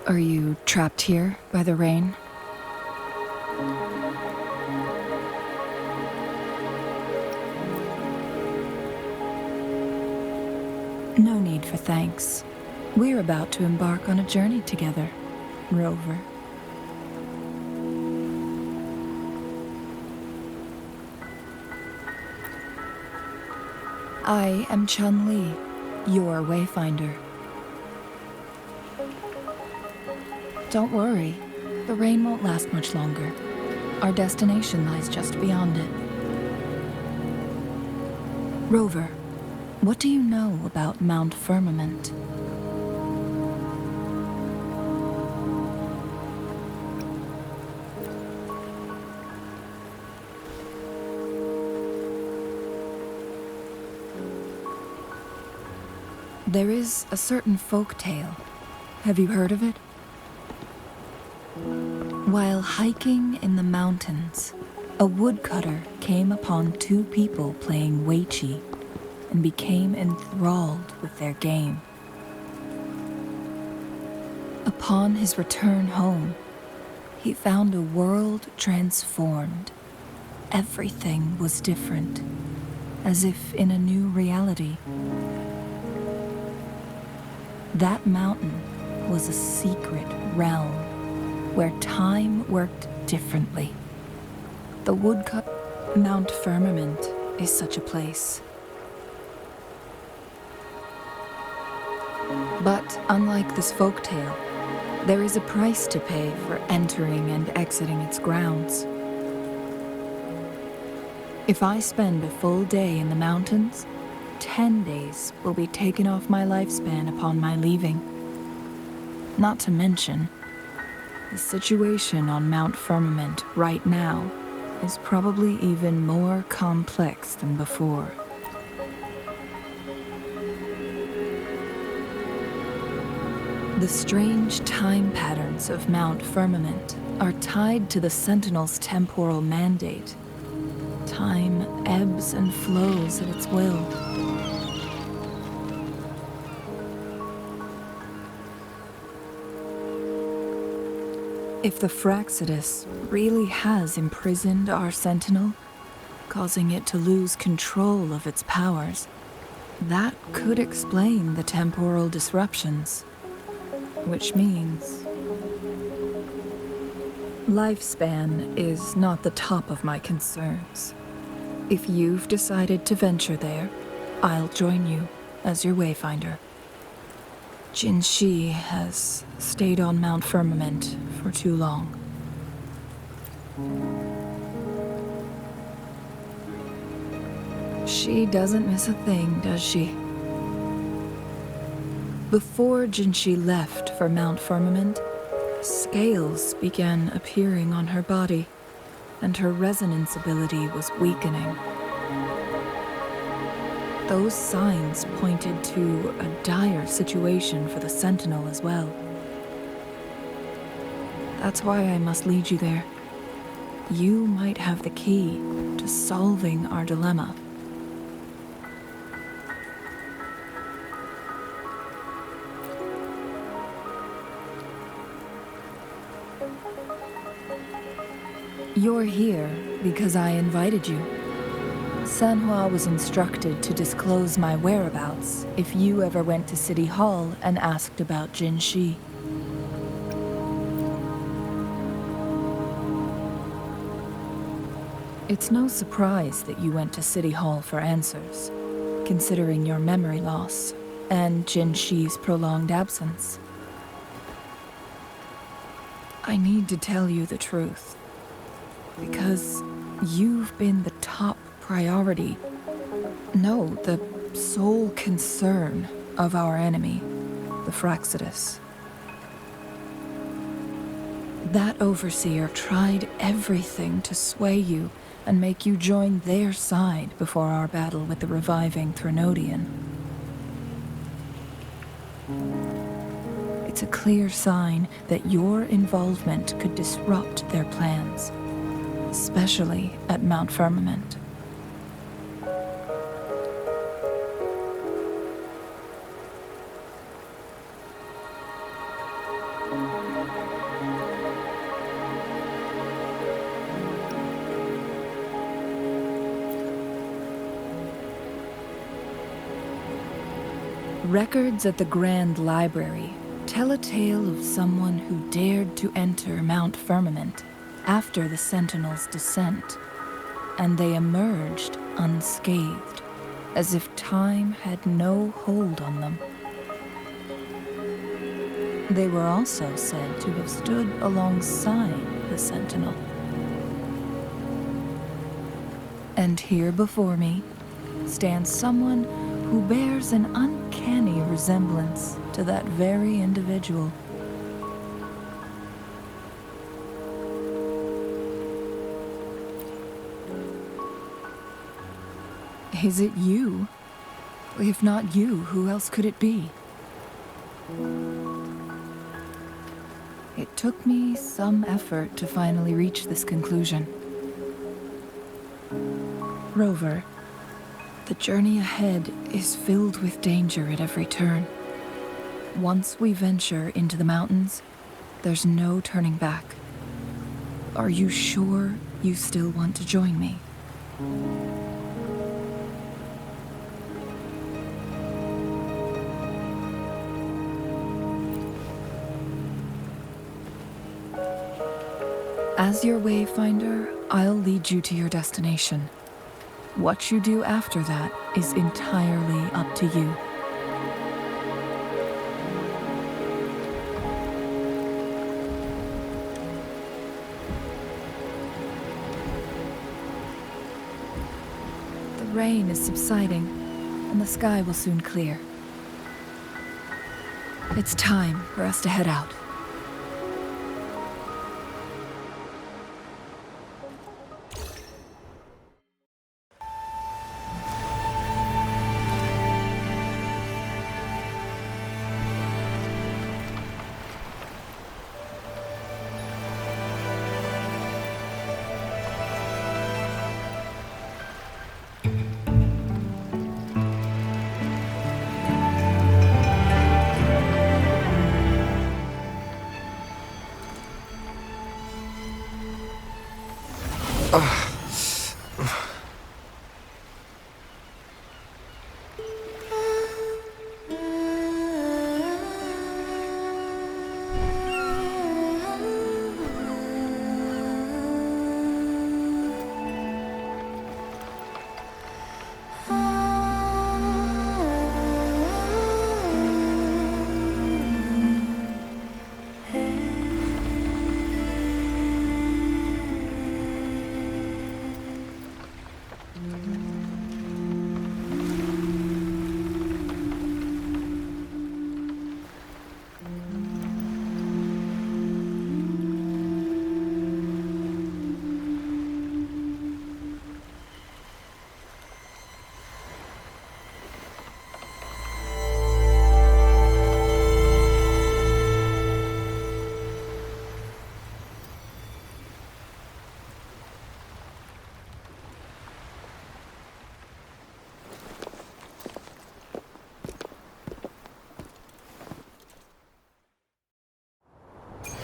Are you trapped here by the rain? No need for thanks. We're about to embark on a journey together, Rover. I am Chun-Li, your Wayfinder. Don't worry, the rain won't last much longer. Our destination lies just beyond it. Rover, what do you know about Mount Firmament? There is a certain folk tale. Have you heard of it? While hiking in the mountains, a woodcutter came upon two people playing Weiqi and became enthralled with their game. Upon his return home, he found a world transformed. Everything was different, as if in a new reality. That mountain was a secret realm where time worked differently. The woodcut Mount Firmament is such a place. But unlike this folktale, there is a price to pay for entering and exiting its grounds. If I spend a full day in the mountains, 10 days will be taken off my lifespan upon my leaving. Not to mention, the situation on Mount Firmament right now is probably even more complex than before. The strange time patterns of Mount Firmament are tied to the Sentinel's temporal mandate. Time ebbs and flows at its will. If the Fraxidus really has imprisoned our Sentinel, causing it to lose control of its powers, that could explain the temporal disruptions. Which means lifespan is not the top of my concerns. If you've decided to venture there, I'll join you as your Wayfinder. Jinshi has stayed on Mount Firmament for too long. She doesn't miss a thing, does she? Before Jinshi left for Mount Firmament, scales began appearing on her body, and her resonance ability was weakening. Those signs pointed to a dire situation for the Sentinel as well. That's why I must lead you there. You might have the key to solving our dilemma. You're here because I invited you. Sanhua was instructed to disclose my whereabouts if you ever went to City Hall and asked about Jinshi. It's no surprise that you went to City Hall for answers, considering your memory loss and Jinshi's prolonged absence. I need to tell you the truth, because you've been the top priority, no, the sole concern of our enemy, the Fraxidus. That overseer tried everything to sway you and make you join their side before our battle with the reviving Threnodian. It's a clear sign that your involvement could disrupt their plans, especially at Mount Firmament. Records at the Grand Library tell a tale of someone who dared to enter Mount Firmament after the Sentinels' descent, and they emerged unscathed, as if time had no hold on them. They were also said to have stood alongside the Sentinel. And here before me stands someone who bears an uncanny resemblance to that very individual. Is it you? If not you, who else could it be? It took me some effort to finally reach this conclusion. Rover, the journey ahead is filled with danger at every turn. Once we venture into the mountains, there's no turning back. Are you sure you still want to join me? As your Wayfinder, I'll lead you to your destination. What you do after that is entirely up to you. The rain is subsiding, and the sky will soon clear. It's time for us to head out.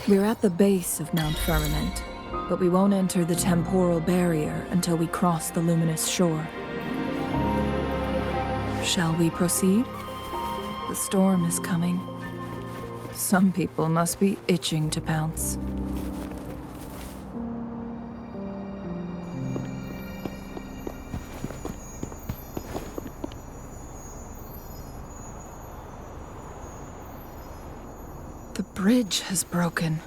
We're at the base of Mount Firmament, but we won't enter the temporal barrier until we cross the luminous shore. Shall we proceed? The storm is coming. Some people must be itching to pounce. The bridge has broken.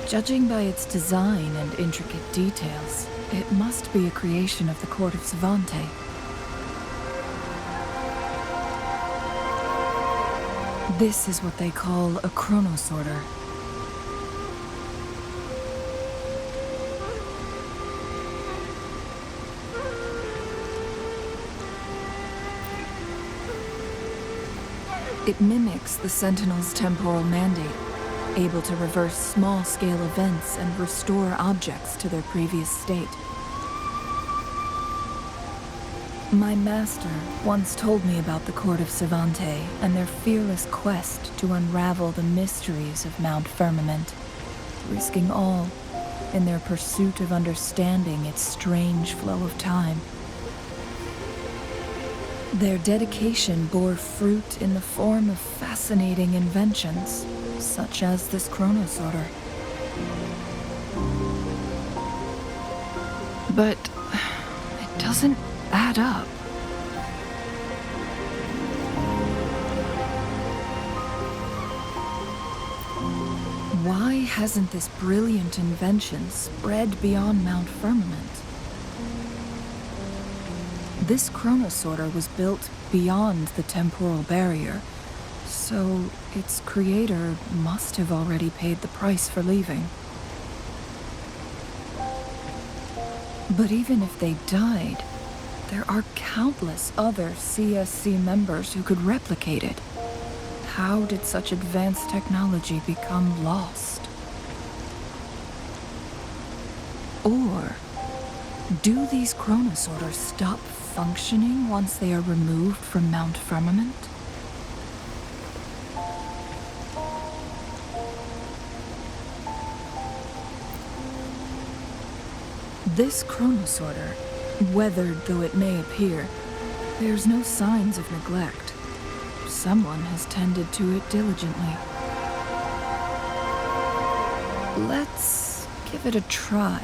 Judging by its design and intricate details, it must be a creation of the court of Savante. This is what they call a chronosorter. It mimics the Sentinel's temporal mandate, able to reverse small-scale events and restore objects to their previous state. My master once told me about the Court of Savante and their fearless quest to unravel the mysteries of Mount Firmament, risking all in their pursuit of understanding its strange flow of time. Their dedication bore fruit in the form of fascinating inventions, such as this chronosorter. But it doesn't add up. Why hasn't this brilliant invention spread beyond Mount Firmament? This chronosorter was built beyond the temporal barrier, so its creator must have already paid the price for leaving. But even if they died, there are countless other CSC members who could replicate it. How did such advanced technology become lost? Or do these chronosorters stop functioning once they are removed from Mount Firmament? This chronosorter, weathered though it may appear, bears no signs of neglect. Someone has tended to it diligently. Let's give it a try.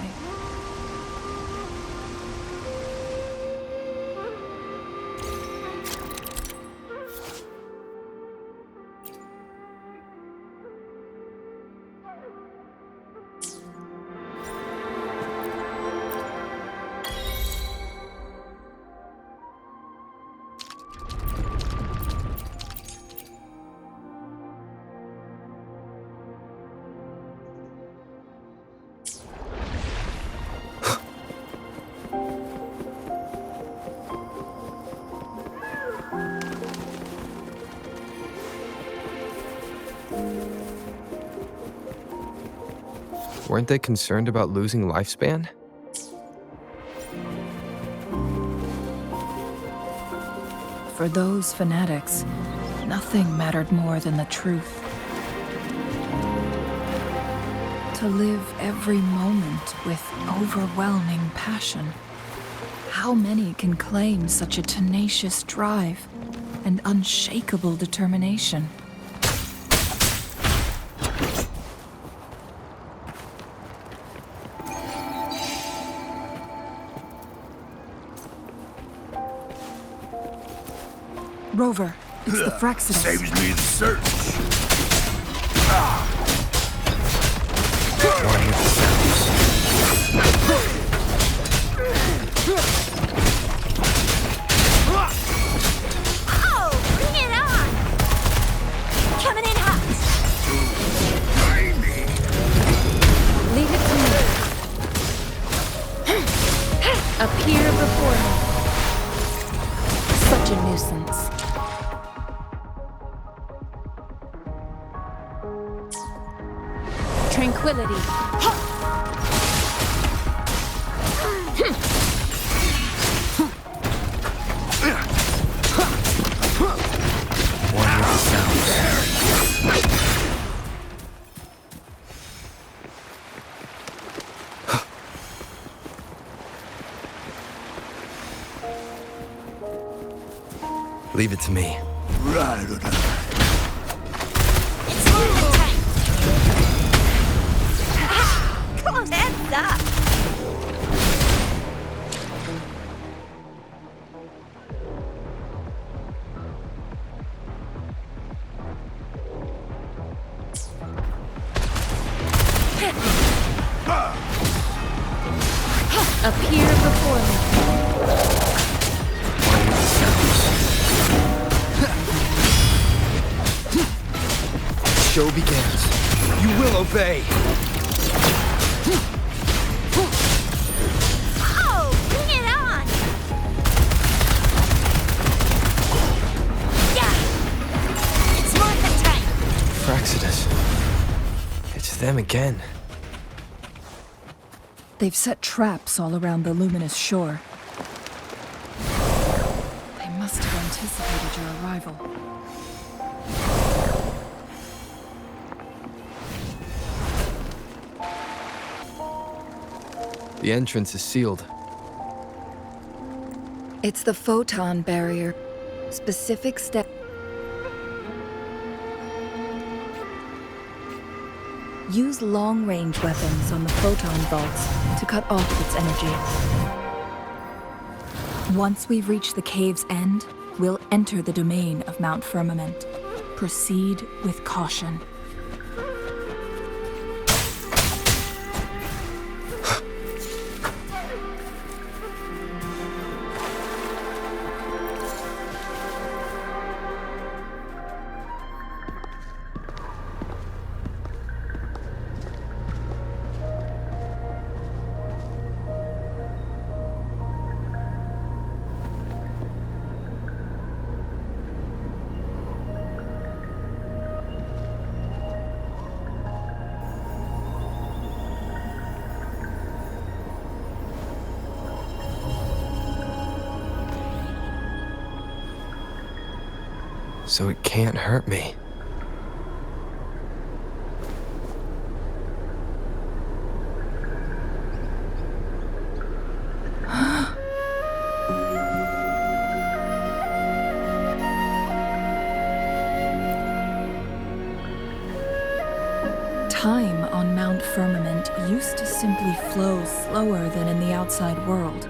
Weren't they concerned about losing lifespan? For those fanatics, nothing mattered more than the truth. To live every moment with overwhelming passion. How many can claim such a tenacious drive and unshakable determination? Rover, it's the Fraxidus. Saves me the search. One with Oh, bring it on! Coming in hot. Leave it to me. Appear before me. Such a nuisance. Tranquility. one with sounds. Leave it to me. Right or not. It's moving tight. Come on, hands up. Appear before me. One with sounds. Show begins. You will obey. Oh, bring it on! Yeah! again. They've set traps all around the luminous shore. They must have anticipated your arrival. The entrance is sealed. It's the photon barrier. Specific step. Use long-range weapons on the photon vaults to cut off its energy. Once we've reached the cave's end, we'll enter the domain of Mount Firmament. Proceed with caution. So it can't hurt me. Time on Mount Firmament used to simply flow slower than in the outside world.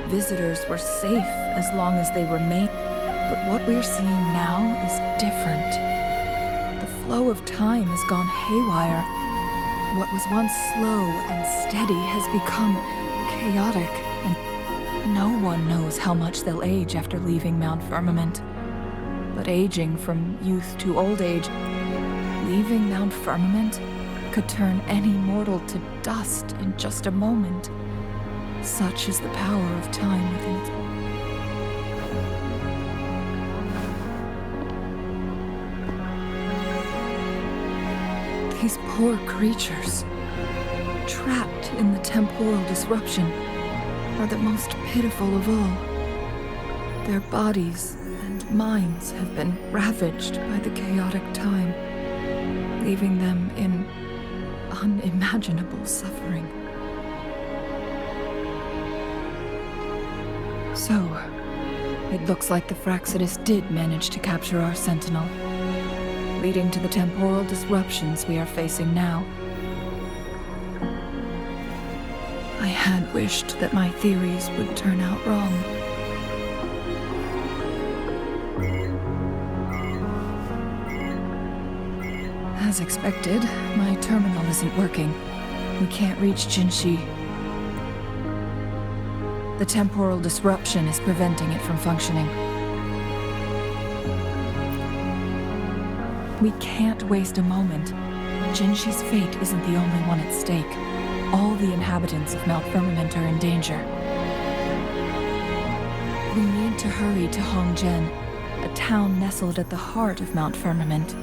Visitors were safe as long as they remained. But what we're seeing now is different. The flow of time has gone haywire. What was once slow and steady has become chaotic, and no one knows how much they'll age after leaving Mount Firmament. But aging from youth to old age, leaving Mount Firmament could turn any mortal to dust in just a moment. Such is the power of time within its... These poor creatures, trapped in the temporal disruption, are the most pitiful of all. Their bodies and minds have been ravaged by the chaotic time, leaving them in unimaginable suffering. So, it looks like the Fraxidus did manage to capture our sentinel, leading to the temporal disruptions we are facing now. I had wished that my theories would turn out wrong. As expected, my terminal isn't working. We can't reach Jinshi. The temporal disruption is preventing it from functioning. We can't waste a moment. Jinshi's fate isn't the only one at stake. All the inhabitants of Mount Firmament are in danger. We need to hurry to Hongzhen, a town nestled at the heart of Mount Firmament.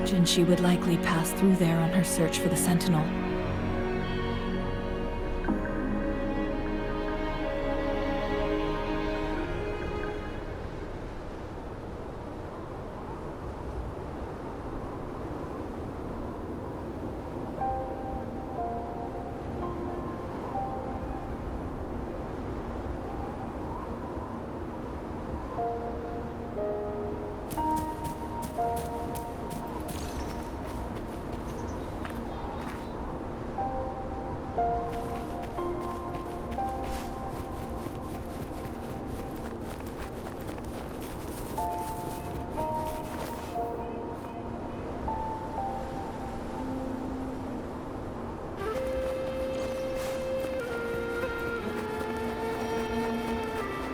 Jinshi would likely pass through there on her search for the Sentinel.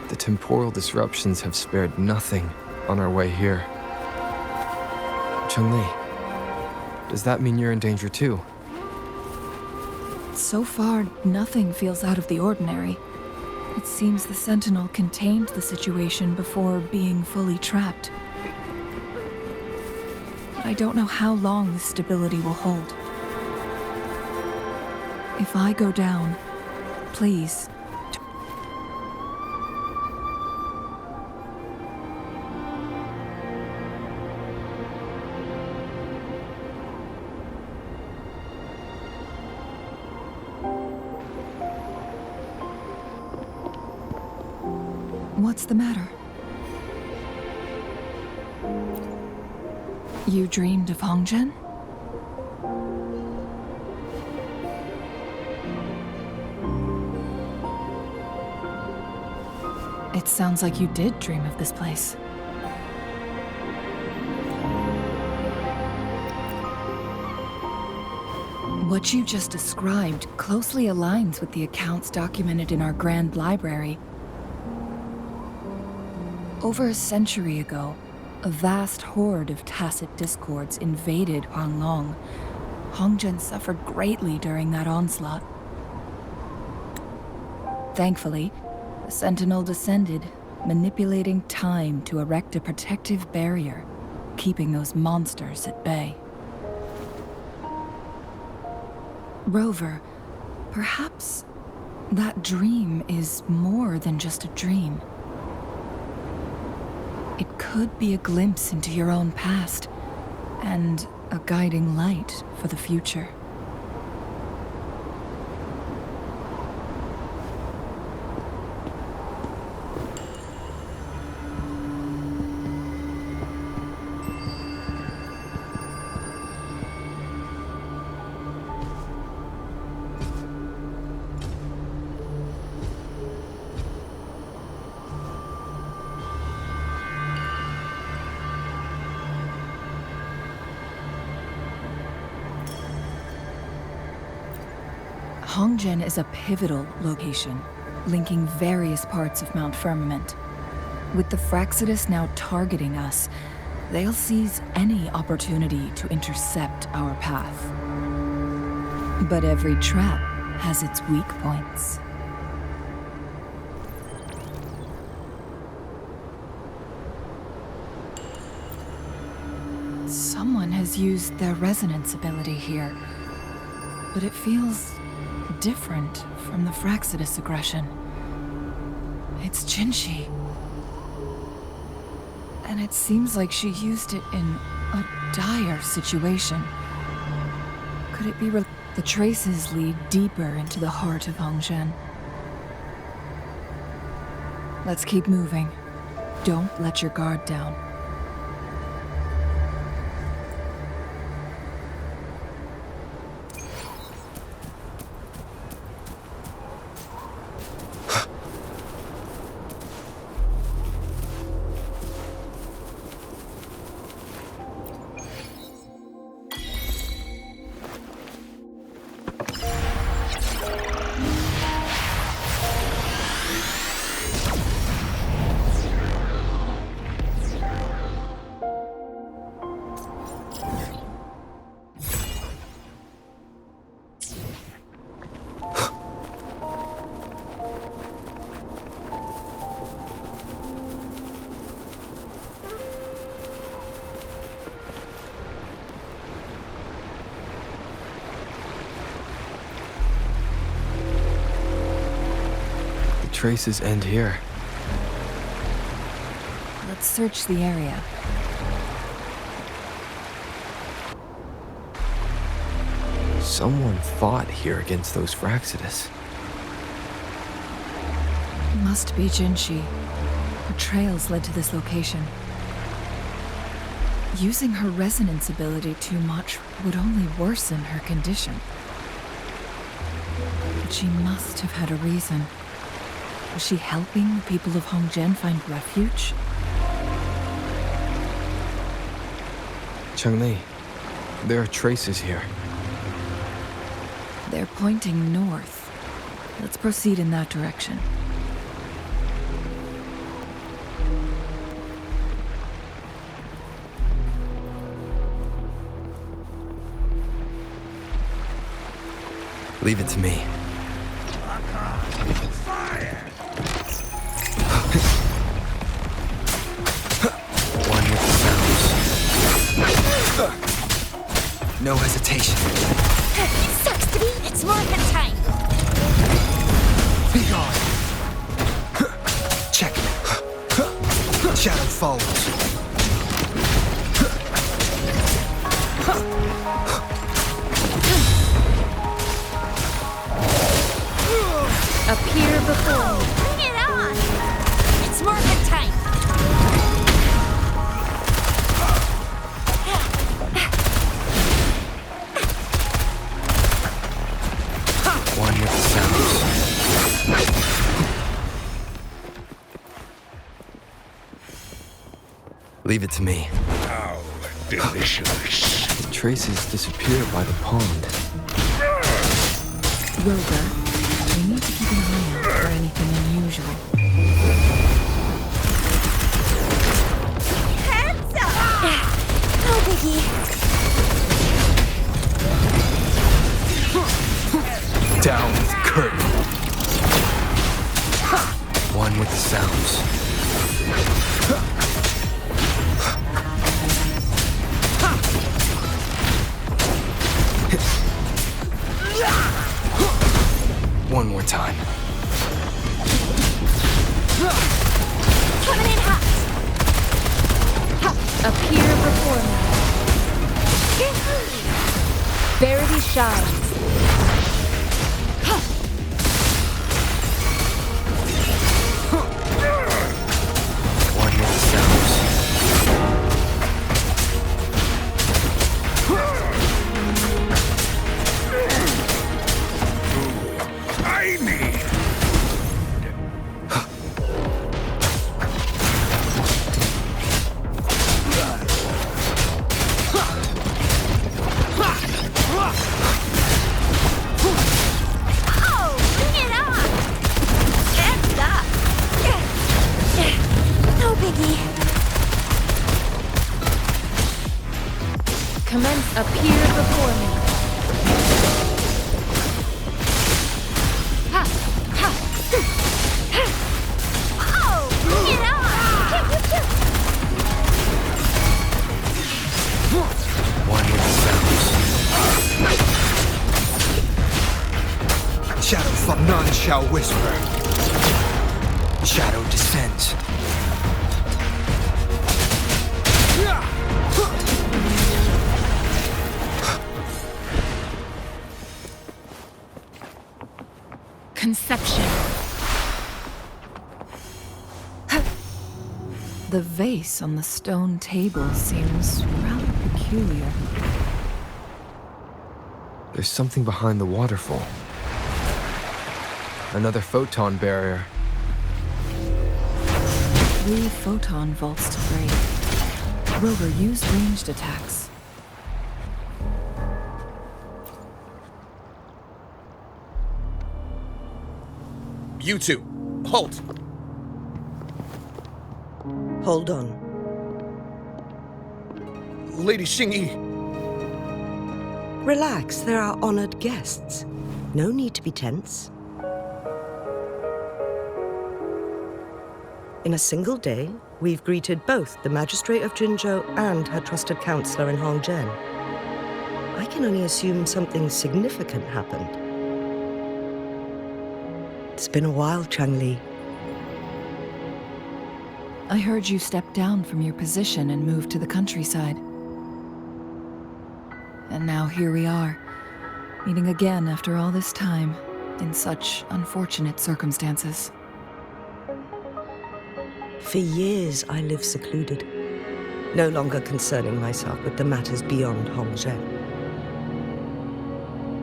The temporal disruptions have spared nothing on our way here. Chun-Li, does that mean you're in danger too? So far, nothing feels out of the ordinary. It seems the Sentinel contained the situation before being fully trapped. But I don't know how long this stability will hold. If I go down, please. What's the matter? You dreamed of Hongzhen? It sounds like you did dream of this place. What you just described closely aligns with the accounts documented in our Grand Library. Over a century ago, a vast horde of tacit discords invaded Huanglong. Hongzhen suffered greatly during that onslaught. Thankfully, the Sentinel descended, manipulating time to erect a protective barrier, keeping those monsters at bay. Rover, perhaps that dream is more than just a dream. It could be a glimpse into your own past, and a guiding light for the future. Hongzhen is a pivotal location, linking various parts of Mount Firmament. With the Fraxidus now targeting us, they'll seize any opportunity to intercept our path. But every trap has its weak points. Someone has used their resonance ability here, but it feels different from the Fraxidus aggression. It's Jinshi. And it seems like she used it in a dire situation. Could it be the traces lead deeper into the heart of Hongzhen? Let's keep moving. Don't let your guard down. Traces end here. Let's search the area. Someone fought here against those Fraxidus. Must be Jinshi. Her trails led to this location. Using her resonance ability too much would only worsen her condition. But she must have had a reason. Was she helping the people of Hongzhen find refuge? Changli, there are traces here. They're pointing north. Let's proceed in that direction. Leave it to me. One with the sounds. No hesitation. Sucks to be It's market time! Be gone! Check it. Shadow follows. Appear before me. Bring it on! It's market time! One with the sounds. Leave it to me. How delicious. The traces disappear by the pond. Rover, we need to keep an eye out for anything unusual. Hands up! No biggie. Down with curtain. One with the sounds. One more time. Coming in hot! Appear before me. Verity shines. One with the sounds. I need. Oh, bring it on! Hands up! No biggie. Commence appear before me. Oh, bring it on! One with the sounds. Shadow fall. None shall whisper. Shadow descends. Conception. The vase on the stone table seems rather peculiar. There's something behind the waterfall. Another photon barrier. 3 photon vaults to break. Rover, use ranged attacks. You two, halt! Hold on. Lady Xingyi, Relax, they're our honored guests. No need to be tense. In a single day, we've greeted both the Magistrate of Jinzhou and her trusted counselor in Hongzhen. I can only assume something significant happened. It's been a while, Changli. I heard you stepped down from your position and moved to the countryside. And now here we are, meeting again after all this time, in such unfortunate circumstances. For years, I lived secluded, no longer concerning myself with the matters beyond Hongzhen.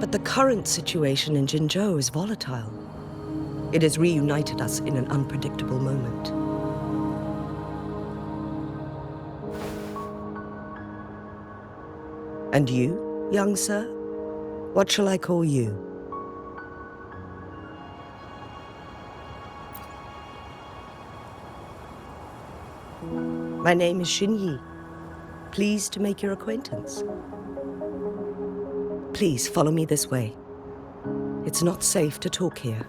But the current situation in Jinzhou is volatile. It has reunited us in an unpredictable moment. And you, young sir? What shall I call you? My name is Xinyi. Pleased to make your acquaintance. Please follow me this way. It's not safe to talk here.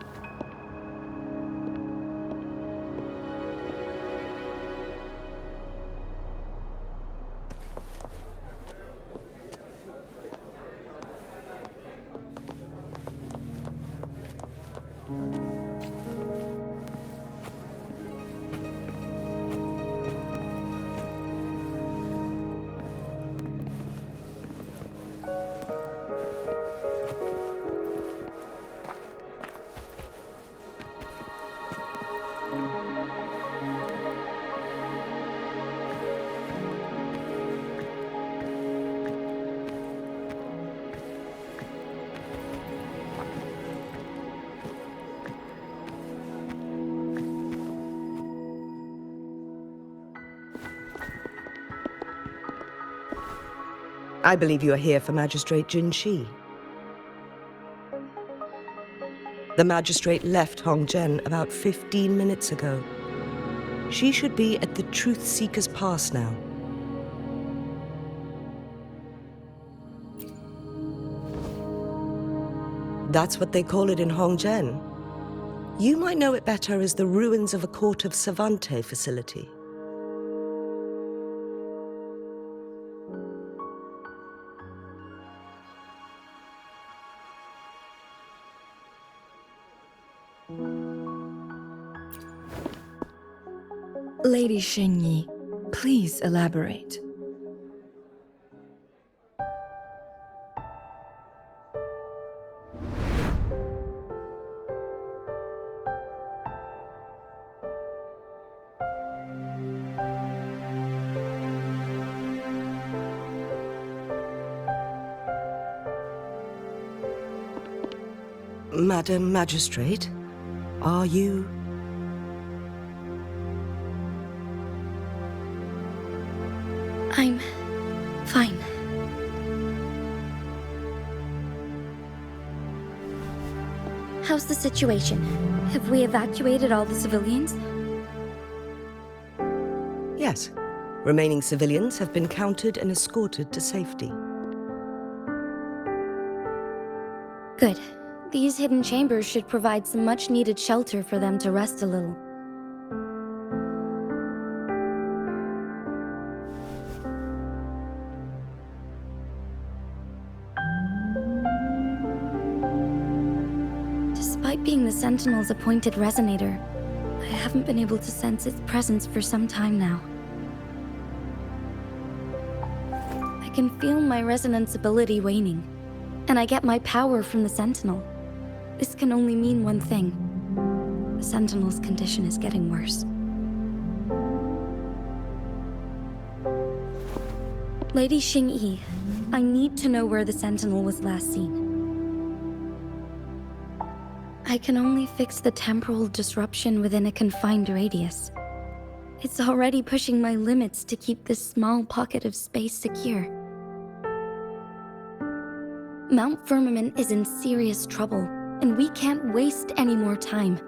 I believe you are here for Magistrate Jinshi. The magistrate left Hongzhen about 15 minutes ago. She should be at the Truth Seeker's Pass now. That's what they call it in Hongzhen. You might know it better as the ruins of a Court of Savante facility. Lady Xingyi, please elaborate. Madam Magistrate, are you... I'm fine. How's the situation? Have we evacuated all the civilians? Yes. Remaining civilians have been counted and escorted to safety. Good. These hidden chambers should provide some much-needed shelter for them to rest a little. Despite being the Sentinel's appointed resonator, I haven't been able to sense its presence for some time now. I can feel my resonance ability waning, and I get my power from the Sentinel. This can only mean one thing. The Sentinel's condition is getting worse. Lady Xingyi, I need to know where the Sentinel was last seen. I can only fix the temporal disruption within a confined radius. It's already pushing my limits to keep this small pocket of space secure. Mount Firmament is in serious trouble, and we can't waste any more time.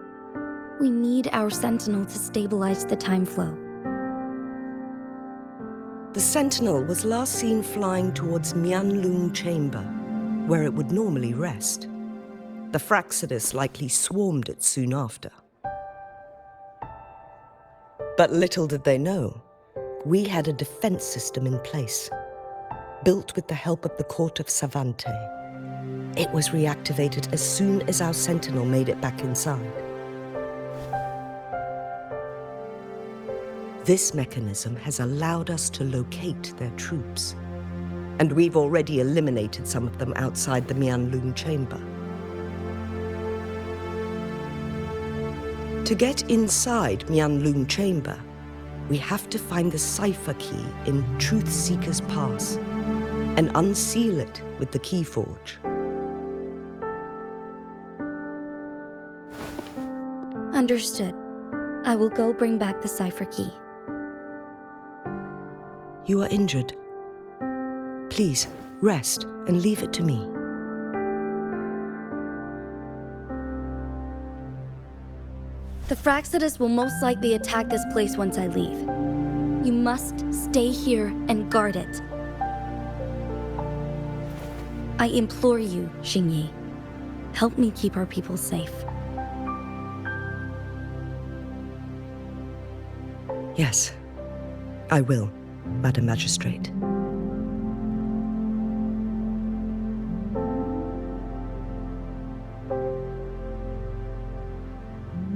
We need our Sentinel to stabilize the time flow. The Sentinel was last seen flying towards Mianlung Chamber, where it would normally rest. The Fraxidus likely swarmed it soon after. But little did they know, we had a defense system in place, built with the help of the Court of Savante. It was reactivated as soon as our Sentinel made it back inside. This mechanism has allowed us to locate their troops, and we've already eliminated some of them outside the Mianlung Chamber. To get inside Mianlung Chamber, we have to find the cipher key in Truth Seeker's Pass and unseal it with the Keyforge. Understood. I will go bring back the cipher key. You are injured. Please, rest and leave it to me. The Fraxidus will most likely attack this place once I leave. You must stay here and guard it. I implore you, Xingyi. Help me keep our people safe. Yes, I will, Madam Magistrate.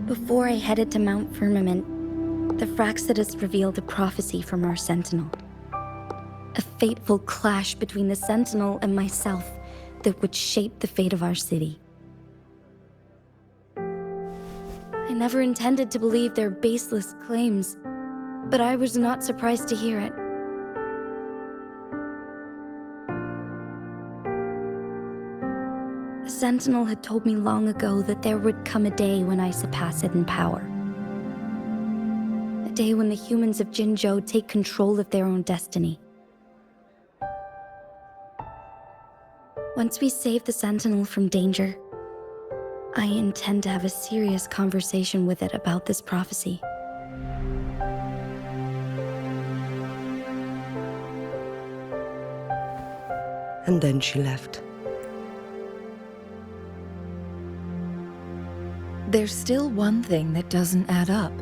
Before I headed to Mount Firmament, the Fractsidus revealed a prophecy from our Sentinel. A fateful clash between the Sentinel and myself that would shape the fate of our city. I never intended to believe their baseless claims, but I was not surprised to hear it. The Sentinel had told me long ago that there would come a day when I surpass it in power. A day when the humans of Jinzhou take control of their own destiny. Once we save the Sentinel from danger, I intend to have a serious conversation with it about this prophecy. And then she left. There's still one thing that doesn't add up.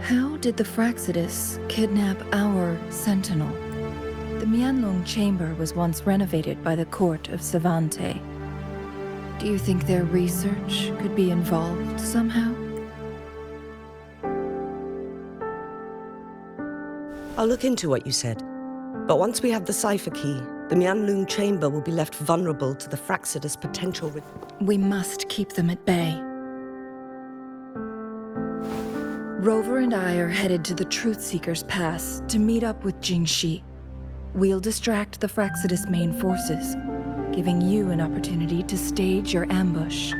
How did the Fractsidus kidnap our Sentinel? The Mianlong Chamber was once renovated by the court of Savante. Do you think their research could be involved somehow? I'll look into what you said. But once we have the cipher key, the Mianlong Chamber will be left vulnerable to the Fractsidus' potential. We must keep them at bay. Rover and I are headed to the Truthseeker's Pass to meet up with Jingxi. We'll distract the Fractsidus' main forces, giving you an opportunity to stage your ambush.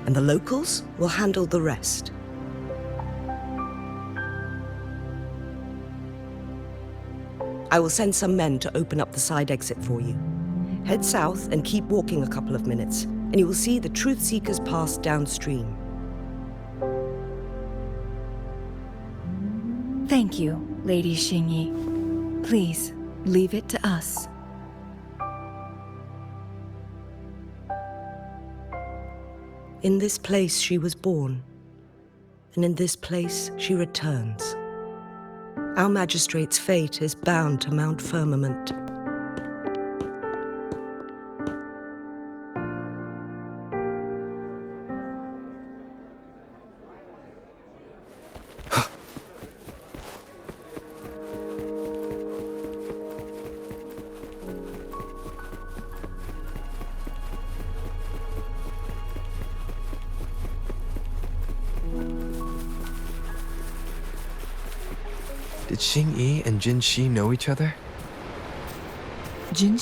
And the locals will handle the rest. I will send some men to open up the side exit for you. Head south and keep walking a couple of minutes, and you will see the Truthseeker's Pass downstream. Thank you, Lady Xingyi. Please, leave it to us. In this place she was born, and in this place she returns. Our magistrate's fate is bound to Mount Firmament. Did Xingyi and Jinxi know each other? Jinxi